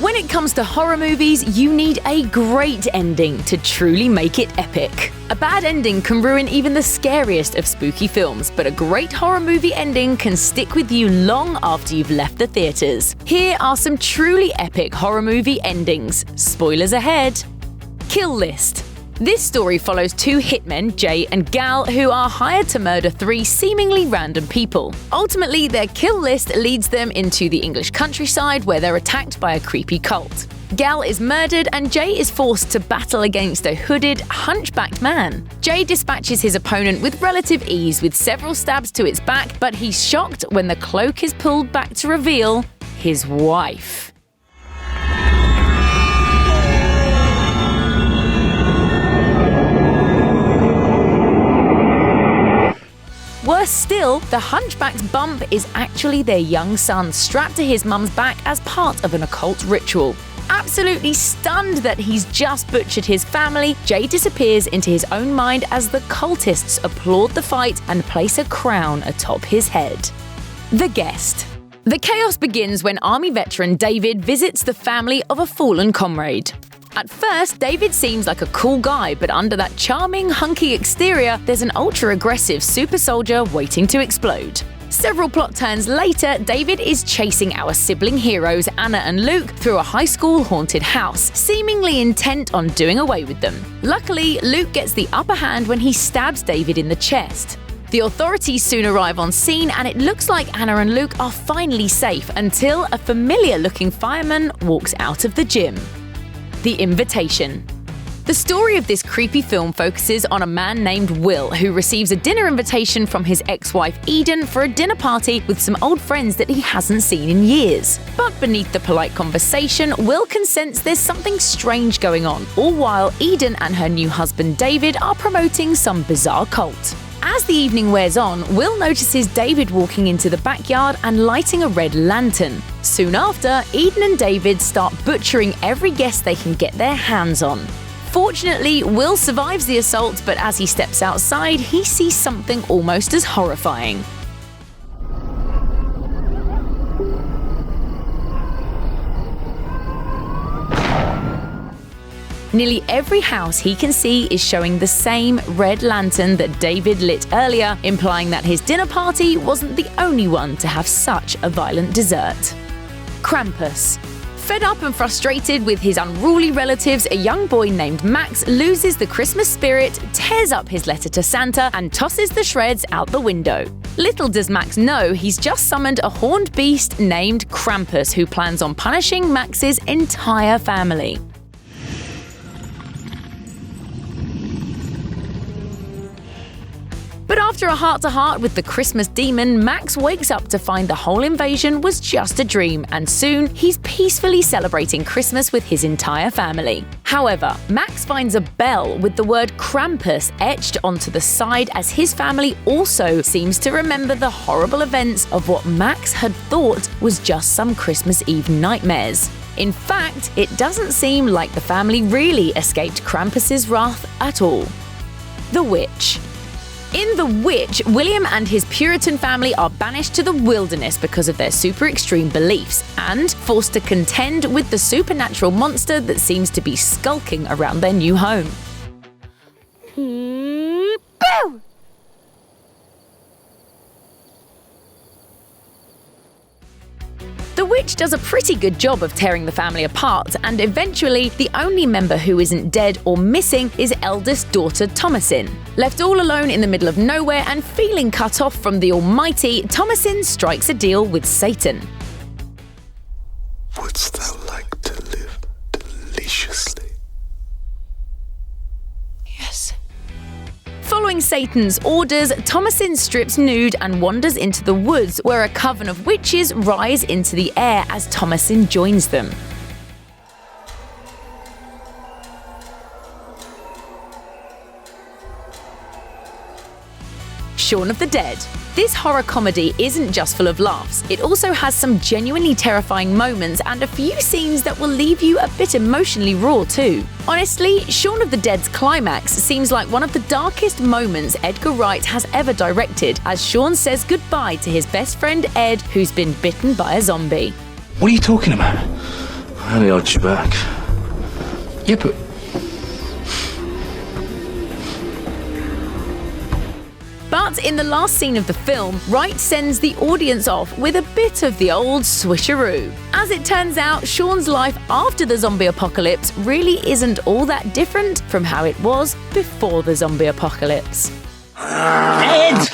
When it comes to horror movies, you need a great ending to truly make it epic. A bad ending can ruin even the scariest of spooky films, but a great horror movie ending can stick with you long after you've left the theaters. Here are some truly epic horror movie endings. Spoilers ahead. Kill List. This story follows two hitmen, Jay and Gal, who are hired to murder three seemingly random people. Ultimately, their kill list leads them into the English countryside where they're attacked by a creepy cult. Gal is murdered and Jay is forced to battle against a hooded, hunchbacked man. Jay dispatches his opponent with relative ease with several stabs to its back, but he's shocked when the cloak is pulled back to reveal his wife. Worse still, the hunchback's bump is actually their young son strapped to his mum's back as part of an occult ritual. Absolutely stunned that he's just butchered his family, Jay disappears into his own mind as the cultists applaud the fight and place a crown atop his head. The Guest. The chaos begins when Army veteran David visits the family of a fallen comrade. At first, David seems like a cool guy, but under that charming, hunky exterior, there's an ultra-aggressive super soldier waiting to explode. Several plot turns later, David is chasing our sibling heroes Anna and Luke through a high school haunted house, seemingly intent on doing away with them. Luckily, Luke gets the upper hand when he stabs David in the chest. The authorities soon arrive on scene, and it looks like Anna and Luke are finally safe until a familiar-looking fireman walks out of the gym. The Invitation. The story of this creepy film focuses on a man named Will who receives a dinner invitation from his ex-wife Eden for a dinner party with some old friends that he hasn't seen in years. But beneath the polite conversation, Will can sense there's something strange going on, all while Eden and her new husband David are promoting some bizarre cult. As the evening wears on, Will notices David walking into the backyard and lighting a red lantern. Soon after, Eden and David start butchering every guest they can get their hands on. Fortunately, Will survives the assault, but as he steps outside, he sees something almost as horrifying. Nearly every house he can see is showing the same red lantern that David lit earlier, implying that his dinner party wasn't the only one to have such a violent dessert. Krampus. Fed up and frustrated with his unruly relatives, a young boy named Max loses the Christmas spirit, tears up his letter to Santa, and tosses the shreds out the window. Little does Max know he's just summoned a horned beast named Krampus who plans on punishing Max's entire family. But after a heart-to-heart with the Christmas demon, Max wakes up to find the whole invasion was just a dream, and soon he's peacefully celebrating Christmas with his entire family. However, Max finds a bell with the word Krampus etched onto the side as his family also seems to remember the horrible events of what Max had thought was just some Christmas Eve nightmares. In fact, it doesn't seem like the family really escaped Krampus's wrath at all. The Witch. In The Witch, William and his Puritan family are banished to the wilderness because of their super extreme beliefs and forced to contend with the supernatural monster that seems to be skulking around their new home. Boo! The Witch does a pretty good job of tearing the family apart, and eventually, the only member who isn't dead or missing is eldest daughter Thomasin. Left all alone in the middle of nowhere and feeling cut off from the Almighty, Thomasin strikes a deal with Satan. Wouldst thou like to live deliciously? Yes. Following Satan's orders, Thomasin strips nude and wanders into the woods, where a coven of witches rise into the air as Thomasin joins them. Shaun of the Dead. This horror comedy isn't just full of laughs, it also has some genuinely terrifying moments and a few scenes that will leave you a bit emotionally raw too. Honestly, Shaun of the Dead's climax seems like one of the darkest moments Edgar Wright has ever directed, as Shaun says goodbye to his best friend Ed, who's been bitten by a zombie. What are you talking about? I only hold you back. Yeah, but But in the last scene of the film, Wright sends the audience off with a bit of the old switcheroo. As it turns out, Shaun's life after the zombie apocalypse really isn't all that different from how it was before the zombie apocalypse. Ed!